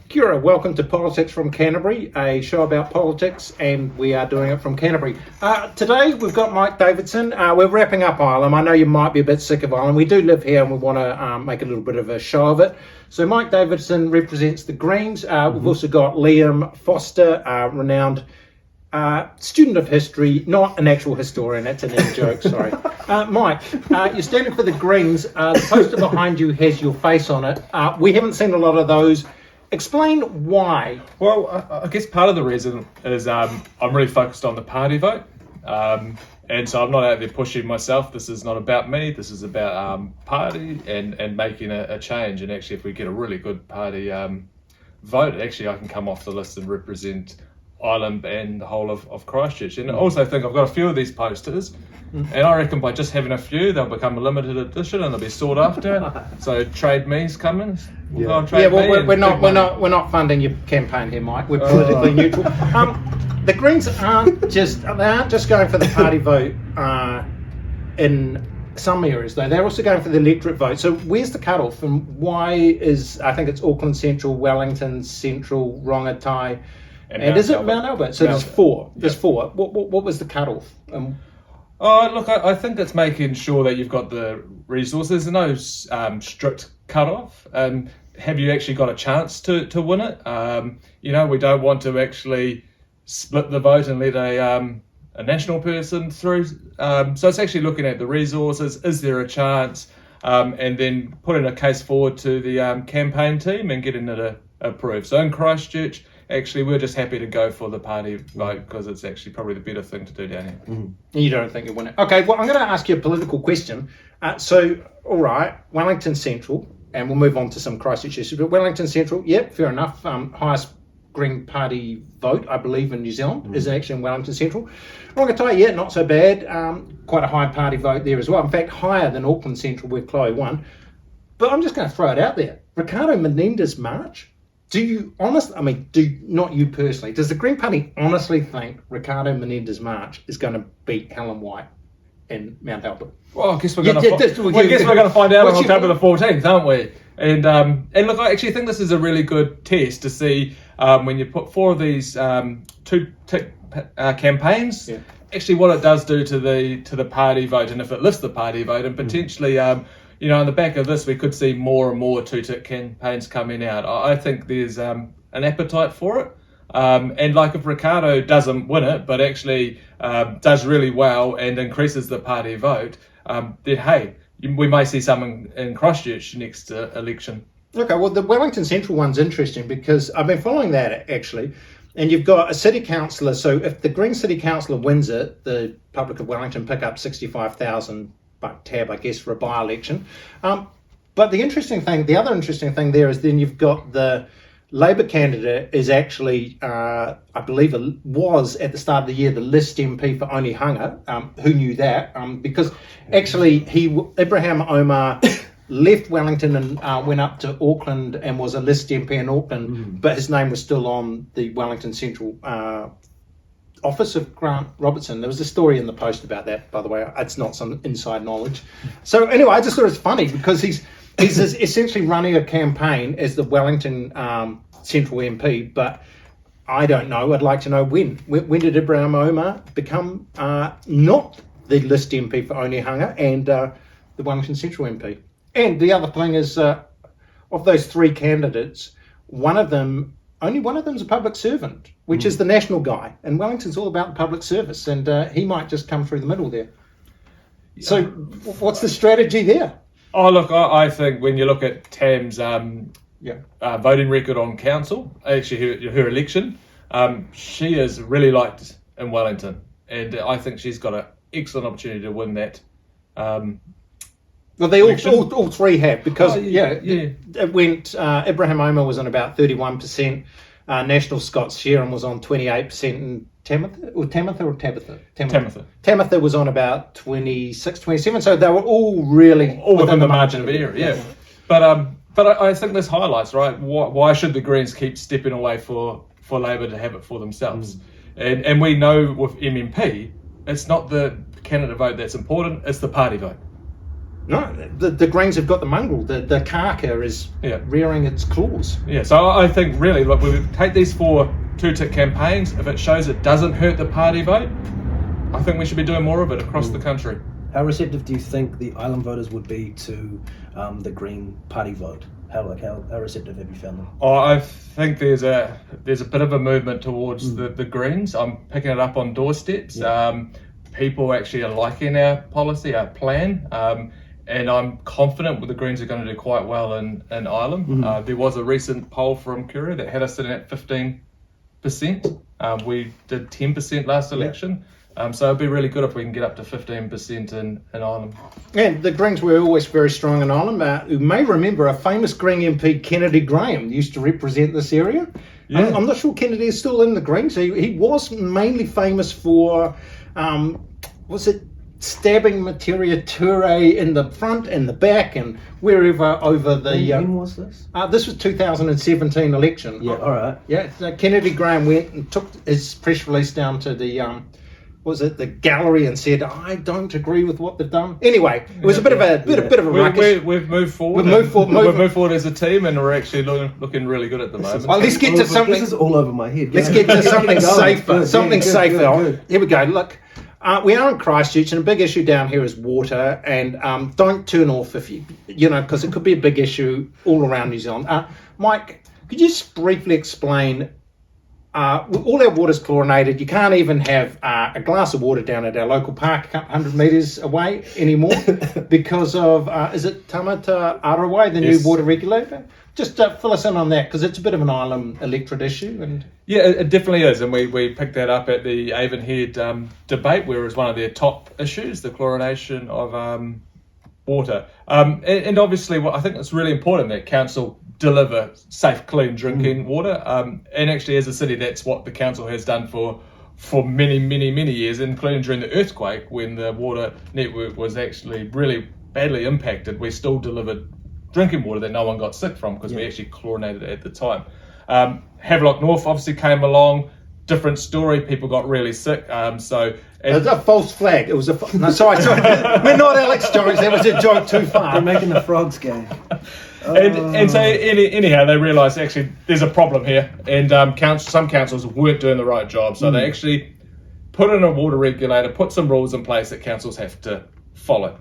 Kia ora, welcome to Politics from Canterbury, a show about politics, and we are doing it from Canterbury. Today we've got Mike Davidson. We're wrapping up Ilam. I know you might be a bit sick of Ilam. We do live here and we want to make a little bit of a show of it. So Mike Davidson represents the Greens. We've also got Liam Foster, renowned student of history, not an actual historian. That's an in-joke, sorry. Mike, you're standing for the Greens. The poster behind you has your face on it. We haven't seen a lot of those. Explain why. Well, I guess part of the reason is I'm really focused on the party vote. And so I'm not out there pushing myself. This is not about me. This is about party and making a change. And actually, if we get a really good party vote, actually I can come off the list and represent Ilam and the whole of Christchurch. And I also think I've got a few of these posters, and I reckon by just having a few, they'll become a limited edition and they'll be sought after. So trade me's coming. We're not funding your campaign here, Mike. We're politically neutral. The Greens aren't just going for the party vote in some areas, though. They're also going for the electorate vote. So where's the cutoff, and why is, I think it's Auckland Central, Wellington Central, Rongotai, and is it Mount Albert? So there's four. There's four. What was the cutoff? Look, I think it's making sure that you've got the resources. There's no strict cutoff. Have you actually got a chance to win it? We don't want to actually split the vote and let a national person through. So it's actually looking at the resources. Is there a chance? And then putting a case forward to the campaign team and getting it approved. So in Christchurch, actually, we're just happy to go for the party vote because it's actually probably the better thing to do down here. Mm-hmm. You don't think you win it? Okay, well, I'm going to ask you a political question. All right, Wellington Central, and we'll move on to some Christchurch issues, but Wellington Central, yep, fair enough. Highest Green Party vote, I believe, in New Zealand is actually in Wellington Central. Rongotai, yeah, not so bad. Quite a high party vote there as well. In fact, higher than Auckland Central, where Chloe won. But I'm just going to throw it out there. Ricardo Menendez March. Do you not you personally, does the Green Party honestly think Ricardo Menendez March is going to beat Helen White in Mount Albert? Well, I guess we're going to find out on October the 14th, aren't we? And look, I actually think this is a really good test to see when you put four of these two-tick campaigns, actually what it does do to the party vote, and if it lifts the party vote, and potentially on the back of this, we could see more and more two-tick campaigns coming out. I think there's an appetite for it. And like if Ricardo doesn't win it, but actually does really well and increases the party vote, then hey, we may see something in Christchurch next election. Okay, well, the Wellington Central one's interesting because I've been following that actually. And you've got a city councillor. So if the Green City Councillor wins it, the public of Wellington pick up 65,000 buck tab, I guess, for a by-election. But the other interesting thing there is then you've got the Labour candidate is actually, I believe it was at the start of the year, the list MP for Only Hunga. Who knew that? Because actually Ibrahim Omar left Wellington and went up to Auckland and was a list MP in Auckland, but his name was still on the Wellington Central office of Grant Robertson. There was a story in the Post about that, by the way. It's not some inside knowledge. So anyway, I just thought it's funny because he's essentially running a campaign as the Wellington Central MP, but I don't know. I'd like to know when did Ibrahim Omar become not the list MP for Only Hunga and the Wellington Central MP? And the other thing is, of those three candidates, only one of them is a public servant, which is the national guy. And Wellington's all about the public service, and he might just come through the middle there. So what's the strategy there? Oh, look, I think when you look at Tam's voting record on council, actually her election, she is really liked in Wellington. And I think she's got an excellent opportunity to win that. Well, they all three have, because it went. Ibrahim Omar was on about 31%. National Scots Sheeran was on 28%, and Tamitha was on about 26, 27. So they were all really within the margin of error. Yeah, but I think this highlights, right, why should the Greens keep stepping away for Labour to have it for themselves? And we know with MMP, it's not the candidate vote that's important; it's the party vote. No, the Greens have got the mongrel. The carcass is rearing its claws. Yeah, so I think really, look, we take these 4 two-tick campaigns. If it shows it doesn't hurt the party vote, I think we should be doing more of it across the country. How receptive do you think the Ilam voters would be to the Green Party vote? How receptive have you found them? Oh, I think there's a bit of a movement towards the Greens. I'm picking it up on doorsteps. People actually are liking our policy, our plan, and I'm confident the Greens are going to do quite well in Ilam. There was a recent poll from Courier that had us sitting at 15%. We did 10% last election. So it'd be really good if we can get up to 15% in Ilam. And the Greens were always very strong in Ilam. You may remember a famous Green MP, Kennedy Graham, used to represent this area. Yeah. I'm not sure Kennedy is still in the Greens. He was mainly famous for, stabbing Materia Toure in the front and the back and wherever over the... When was this? This was 2017 election. Yeah, all right. Yeah, so Kennedy Graham went and took his press release down to the... the gallery and said, I don't agree with what they've done. Anyway, it was a bit of a ruckus. We've moved forward. We've moved forward as a team, and we're actually looking really good at the moment. Well, let's get to something. This is all over my head. Let's get to something safer. Safer. Good. Here we go. Look, we are in Christchurch, and a big issue down here is water. And don't turn off if because it could be a big issue all around New Zealand. Mike, could you just briefly explain? All our water's chlorinated. You can't even have a glass of water down at our local park a couple 100 metres away anymore because of, is it Tamata Arawai, the new water regulator? Just fill us in on that, because it's a bit of an Ilam electorate issue. And yeah, it definitely is. And we picked that up at the Avonhead debate, where it was one of their top issues, the chlorination of water. And obviously, I think it's really important that council deliver safe, clean drinking water. And actually, as a city, that's what the council has done for many, many, many years, including during the earthquake, when the water network was actually really badly impacted. We still delivered drinking water that no one got sick from, because we actually chlorinated it at the time. Havelock North obviously came along. Different story. People got really sick. It was a false flag. It was no, sorry. We're not Alex jokes. That was a joke too far. They're making the frogs gay. And so anyhow, they realised actually there's a problem here, and some councils weren't doing the right job. So they actually put in a water regulator, put some rules in place that councils have to follow.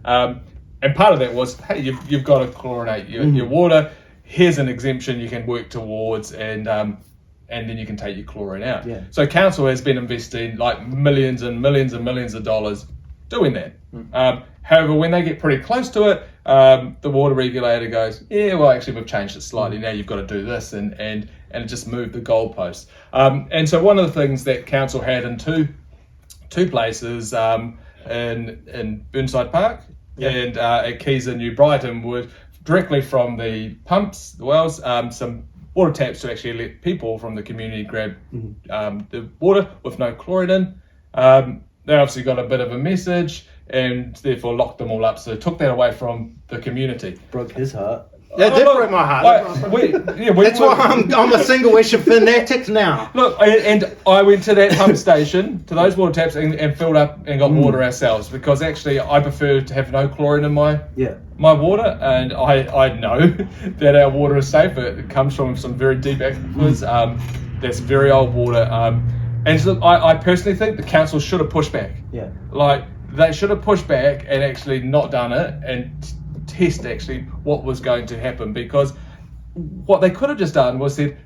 And part of that was, hey, you've got to chlorinate your water. Here's an exemption you can work towards, and then you can take your chlorine out. Yeah. So council has been investing like millions and millions and millions of dollars doing that. However, when they get pretty close to it, the water regulator goes, yeah, well, actually, we've changed it slightly. Now you've got to do this, and it just moved the goalposts. And so one of the things that council had in two places, in Burnside Park and at Keys in New Brighton, were directly from the pumps, the wells, some water taps to actually let people from the community grab the water with no chlorine in. They obviously got a bit of a message and therefore locked them all up. So took that away from the community. Broke his heart. That did break my heart. That's why I'm a single issue fanatic now. Look, and I went to that pump station, to those water taps, and filled up and got water ourselves, because actually I prefer to have no chlorine in my water, and I know that our water is safe. It comes from some very deep aquifers. That's very old water. And so I personally think the council should have pushed back. Yeah. Like, they should have pushed back and actually not done it and test actually what was going to happen, because what they could have just done was said,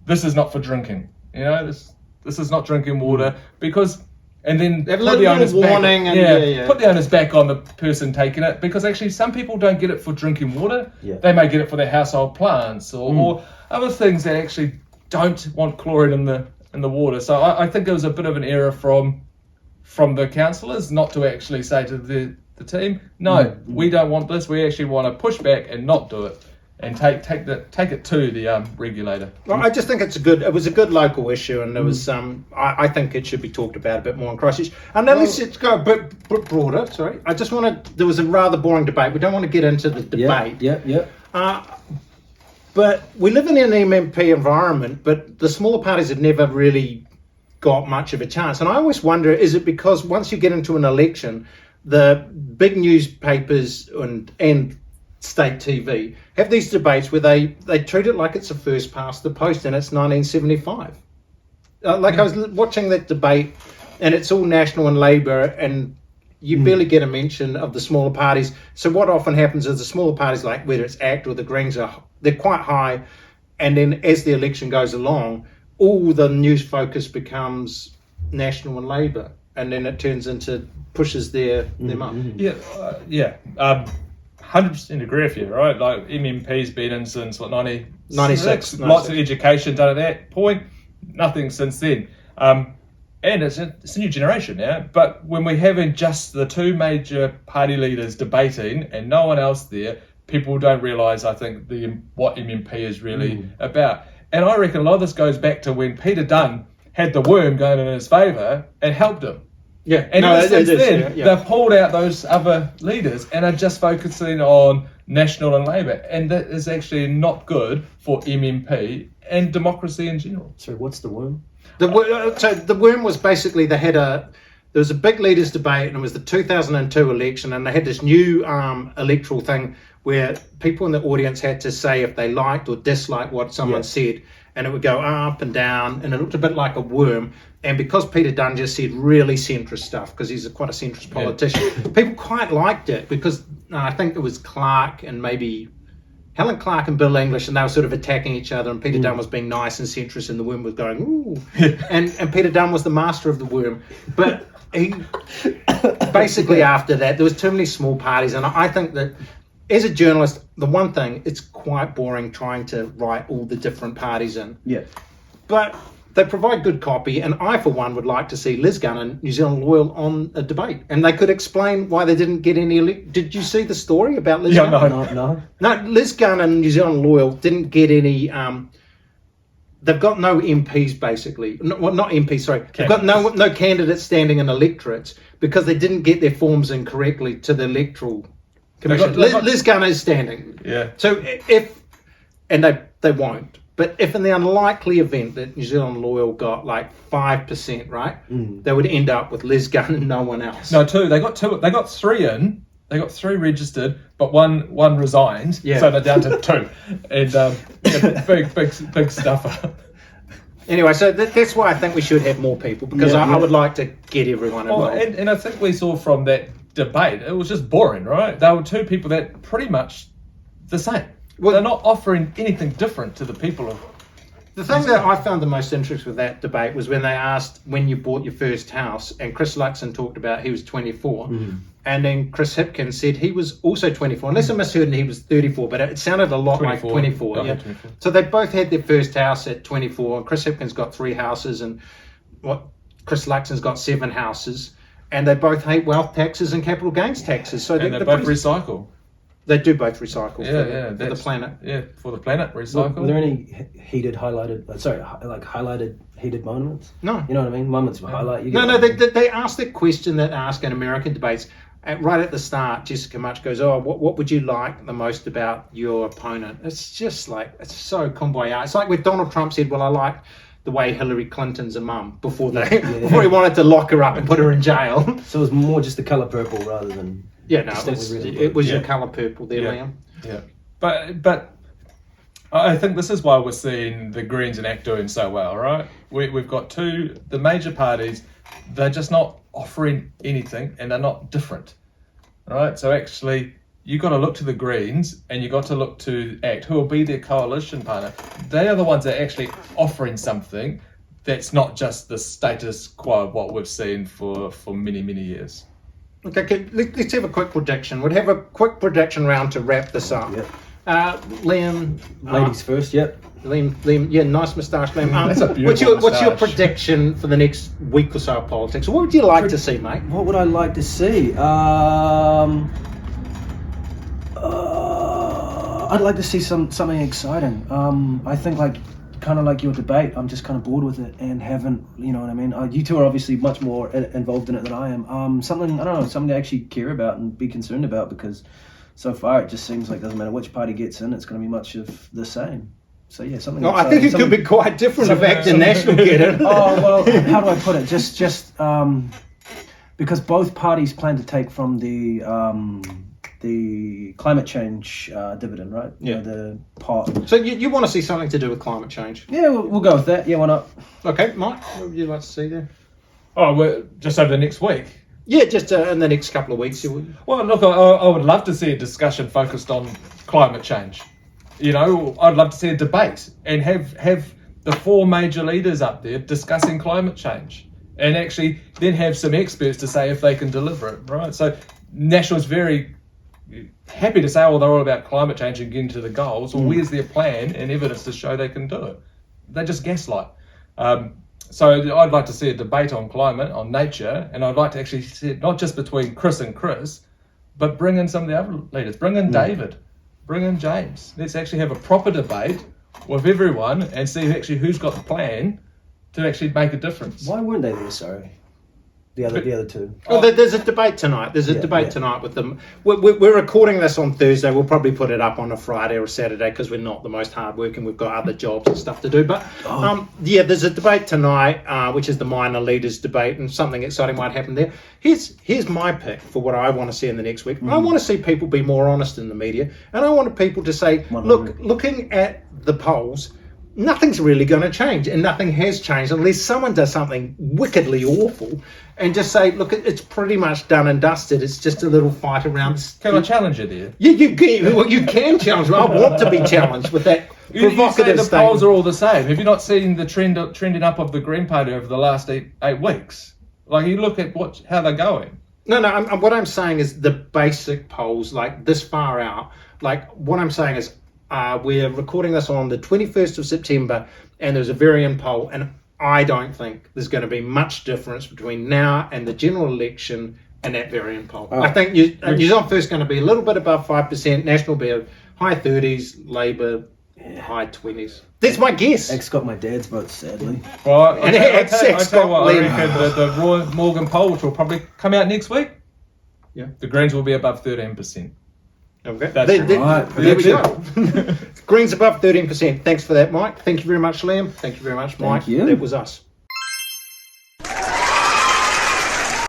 this is not for drinking, this is not drinking water, because, and then put the onus warning back, put the onus back on the person taking it, because actually some people don't get it for drinking water. They may get it for their household plants or other things that actually don't want chlorine in the water. So I think it was a bit of an error from the councillors not to actually say to the team, no, we don't want this. We actually want to push back and not do it, and take it to the regulator. Well, I just think it was a good local issue, and it was I think it should be talked about a bit more in Christchurch. And now let's go a bit broader. Sorry, I just want to. There was a rather boring debate. We don't want to get into the debate. But we live in an MMP environment, but the smaller parties have never really got much of a chance. And I always wonder, is it because once you get into an election, the big newspapers and state TV have these debates where they treat it like it's a first past the post and it's 1975. I was watching that debate, and it's all National and Labour, and you barely get a mention of the smaller parties. So what often happens is the smaller parties, like whether it's ACT or the Greens, they're quite high, and then as the election goes along, all the news focus becomes National and Labour, and then it turns into pushes their mum. Yeah. 100% agree with you, right? Like MMP's been in since what 96. Lots of education done at that point. Nothing since then. And it's a new generation now. But when we're having just the two major party leaders debating and no one else there, people don't realise, I think, what MMP is really about. And I reckon a lot of this goes back to when Peter Dunne had the worm going in his favour and helped him. Yeah, and since then, they've pulled out those other leaders and are just focusing on National and Labour, and that is actually not good for MMP and democracy in general. So what's the worm? So the worm was basically there was a big leaders debate, and it was the 2002 election, and they had this new electoral thing where people in the audience had to say if they liked or disliked what someone said, and it would go up and down, and it looked a bit like a worm. And because Peter Dunne just said really centrist stuff, because he's quite a centrist politician, people quite liked it, because I think it was Clark and maybe Helen Clark and Bill English, and they were sort of attacking each other, and Peter Dunne was being nice and centrist, and the worm was going, ooh. and Peter Dunne was the master of the worm. But he basically after that, there was too many small parties, and I think that as a journalist, the one thing, it's quite boring trying to write all the different parties in. Yeah. But they provide good copy, and I, for one, would like to see Liz Gunn and New Zealand Loyal on a debate, and they could explain why they didn't get any. Did you see the story about Liz Gunn? No. Liz Gunn and New Zealand Loyal didn't get any. They've got no MPs basically. Not MPs. Sorry, they've got no candidates standing in electorates because they didn't get their forms in correctly to the electoral commission. Liz Gunn is standing. Yeah. So they won't. But if in the unlikely event that New Zealand Loyal got like 5%, right, they would end up with Liz Gunn and no one else. No, two. They got two. They got three in. They got three registered, but one resigned. Yeah. So they're down to two. And big stuffer. Anyway, so that's why I think we should have more people, because I would like to get everyone involved. And I think we saw from that debate, it was just boring, right? There were two people that pretty much the same. Well, they're not offering anything different to the people. The thing that I found the most interesting with that debate was when they asked when you bought your first house, and Chris Luxon talked about he was 24, and then Chris Hipkins said he was also 24, unless I misheard and he was 34, but it sounded a lot 24, like 24. Yeah. 24. So they both had their first house at 24, and Chris Hipkins got 3 houses, and Chris Luxon's got 7 houses, and they both hate wealth taxes and capital gains taxes. So they both recycle. They do both recycle for the planet. Yeah, for the planet, recycle. Were there any highlighted heated moments? No. You know what I mean? Moments of highlight. No, they asked that question that they ask in American debates. Right at the start, Jessica Mutch goes, what would you like the most about your opponent? It's just like, it's so kumbaya. It's like when Donald Trump said, well, I like the way Hillary Clinton's a mum before he wanted to lock her up and put her in jail. So it was more just the colour purple rather than... Yeah, no, it was your colour purple there, Liam. Yeah, but I think this is why we're seeing the Greens and ACT doing so well, right? We've got the major parties, they're just not offering anything and they're not different, right? So actually, you got to look to the Greens and you got to look to ACT, who will be their coalition partner. They are the ones that are actually offering something that's not just the status quo of what we've seen for many, many years. Okay, let's have a quick prediction. We'll have a quick prediction round to wrap this up. Yep. Liam. Ladies first, yep. Liam, yeah, nice moustache, Liam. That's a beautiful what's your prediction for the next week or so of politics? What would you like to see, mate? What would I like to see? I'd like to see something exciting. I think kind of like your debate, I'm just kind of bored with it and haven't, you know what I mean? You two are obviously much more involved in it than I am. Something to actually care about and be concerned about, because so far it just seems like it doesn't matter which party gets in, it's going to be much of the same. So yeah, something. I think it could be quite different if ACT and National get in. Oh well, how do I put it? Just because both parties plan to take from the climate change dividend, right? Yeah. The pot. So you want to see something to do with climate change? Yeah, we'll go with that. Yeah, why not? Okay, Mike, what would you like to see there? Oh, well, just over the next week. Yeah, just in the next couple of weeks. You would. Well, look, I would love to see a discussion focused on climate change. You know, I'd love to see a debate and have the 4 major leaders up there discussing climate change, and actually then have some experts to say if they can deliver it, right? So National's very happy to say, well, they're all about climate change and getting to the goals. Well, where's their plan and evidence to show they can do it? They just gaslight. So I'd like to see a debate on climate, on nature, and I'd like to actually see it not just between Chris and Chris, but bring in some of the other leaders. Bring in David, bring in James. Let's actually have a proper debate with everyone and see actually who's got the plan to actually make a difference. Why weren't they there? Sorry, the other two. Well, there's a debate tonight. There's a debate tonight with them. We're recording this on Thursday. We'll probably put it up on a Friday or Saturday because we're not the most hardworking. We've got other jobs and stuff to do. But there's a debate tonight, which is the minor leaders debate, and something exciting might happen there. Here's my pick for what I want to see in the next week. I want to see people be more honest in the media, and I want people to say, 100. looking at the polls, nothing's really going to change, and nothing has changed unless someone does something wickedly awful and just say, look, it's pretty much done and dusted. It's just a little fight around. Can I challenge you there? Yeah, you can. Well, you can challenge me. I want to be challenged with that You say provocative the statement. polls are all the same. Have you not seen the trending up of the Green Party over the last eight weeks? Like, you look at how they're going. No. What I'm saying is the basic polls, like this far out. Like, what I'm saying is, we're recording this on the 21st of September, and there's a variant poll, and I don't think there's going to be much difference between now and the general election and that variant poll. I think New Zealand First going to be a little bit above 5%, National be a high 30s, Labour high 20s. That's my guess. X got my dad's vote, sadly. Well, And I tell you what, I Liam. reckon the Roy Morgan poll, which will probably come out next week, Yeah. the Greens will be above 13%. Okay. That's right. There we go. Greens above 13%. Thanks for that, Mike. Thank you very much, Liam. Thank you very much, Mike. you. That was us.